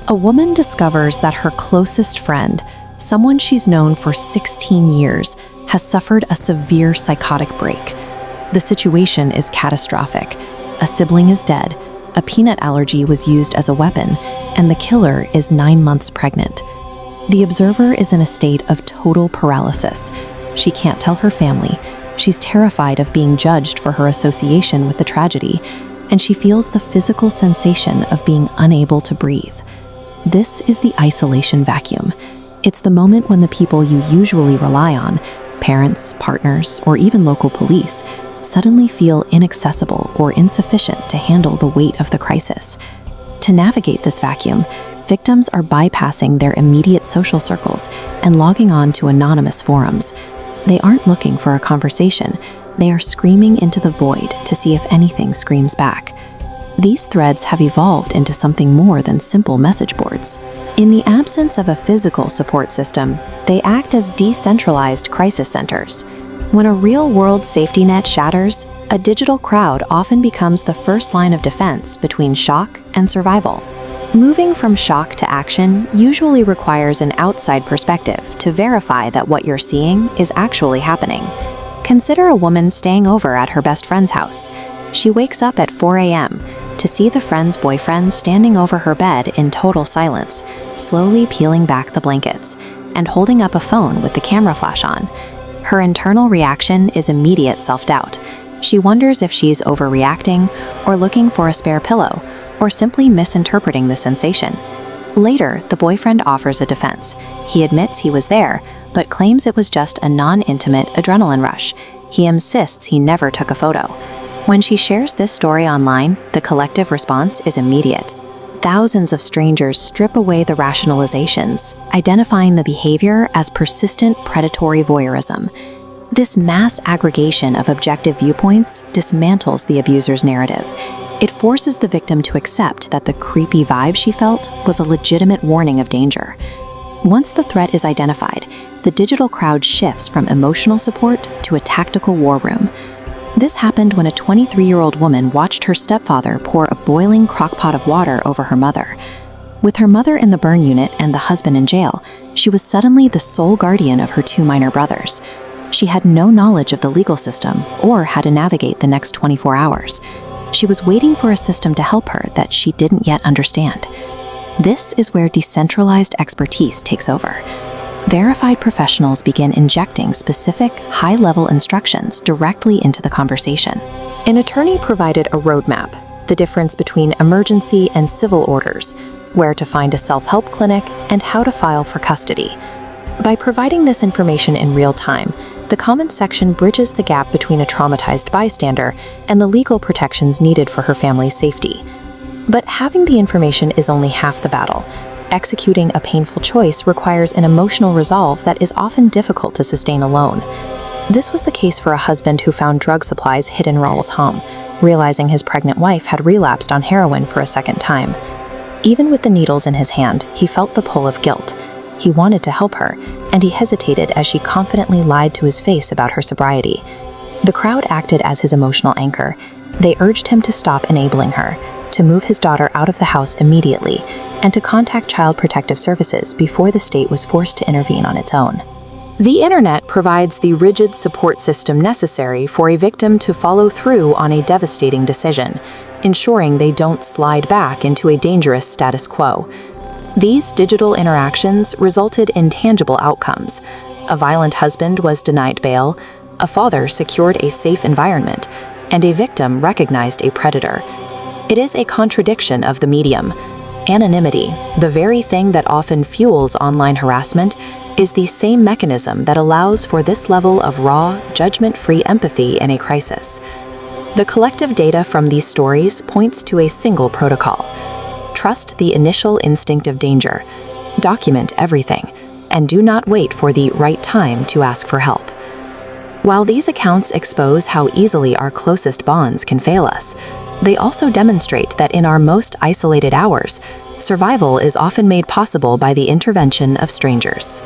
A woman discovers that her closest friend, someone she's known for 16 years, has suffered a severe psychotic break. The situation is catastrophic. A sibling is dead, a peanut allergy was used as a weapon, and the killer is 9 months pregnant. The observer is in a state of total paralysis. She can't tell her family. She's terrified of being judged for her association with the tragedy, and she feels the physical sensation of being unable to breathe. This is the isolation vacuum. It's the moment when the people you usually rely on, parents, partners, or even local police, suddenly feel inaccessible or insufficient to handle the weight of the crisis. To navigate this vacuum, victims are bypassing their immediate social circles and logging on to anonymous forums. They aren't looking for a conversation. They are screaming into the void to see if anything screams back. These threads have evolved into something more than simple message boards. In the absence of a physical support system, they act as decentralized crisis centers. When a real-world safety net shatters, a digital crowd often becomes the first line of defense between shock and survival. Moving from shock to action usually requires an outside perspective to verify that what you're seeing is actually happening. Consider a woman staying over at her best friend's house. She wakes up at 4 a.m. to see the friend's boyfriend standing over her bed in total silence, slowly peeling back the blankets, and holding up a phone with the camera flash on. Her internal reaction is immediate self-doubt. She wonders if she's overreacting, or looking for a spare pillow, or simply misinterpreting the sensation. Later, the boyfriend offers a defense. He admits he was there, but claims it was just a non-intimate adrenaline rush. He insists he never took a photo. When she shares this story online, the collective response is immediate. Thousands of strangers strip away the rationalizations, identifying the behavior as persistent predatory voyeurism. This mass aggregation of objective viewpoints dismantles the abuser's narrative. It forces the victim to accept that the creepy vibe she felt was a legitimate warning of danger. Once the threat is identified, the digital crowd shifts from emotional support to a tactical war room. This happened when a 23-year-old woman watched her stepfather pour a boiling crockpot of water over her mother. With her mother in the burn unit and the husband in jail, she was suddenly the sole guardian of her 2 minor brothers. She had no knowledge of the legal system or how to navigate the next 24 hours. She was waiting for a system to help her that she didn't yet understand. This is where decentralized expertise takes over. Verified professionals begin injecting specific, high-level instructions directly into the conversation. An attorney provided a roadmap, the difference between emergency and civil orders, where to find a self-help clinic, and how to file for custody. By providing this information in real time, the comments section bridges the gap between a traumatized bystander and the legal protections needed for her family's safety. But having the information is only half the battle. Executing a painful choice requires an emotional resolve that is often difficult to sustain alone. This was the case for a husband who found drug supplies hidden in Raul's home, realizing his pregnant wife had relapsed on heroin for a second time. Even with the needles in his hand, he felt the pull of guilt. He wanted to help her, and he hesitated as she confidently lied to his face about her sobriety. The crowd acted as his emotional anchor. They urged him to stop enabling her, to move his daughter out of the house immediately, and to contact Child Protective Services before the state was forced to intervene on its own. The internet provides the rigid support system necessary for a victim to follow through on a devastating decision, ensuring they don't slide back into a dangerous status quo. These digital interactions resulted in tangible outcomes. A violent husband was denied bail, a father secured a safe environment, and a victim recognized a predator. It is a contradiction of the medium. Anonymity, the very thing that often fuels online harassment, is the same mechanism that allows for this level of raw, judgment-free empathy in a crisis. The collective data from these stories points to a single protocol. Trust the initial instinct of danger. Document everything, and do not wait for the right time to ask for help. While these accounts expose how easily our closest bonds can fail us, they also demonstrate that in our most isolated hours, survival is often made possible by the intervention of strangers.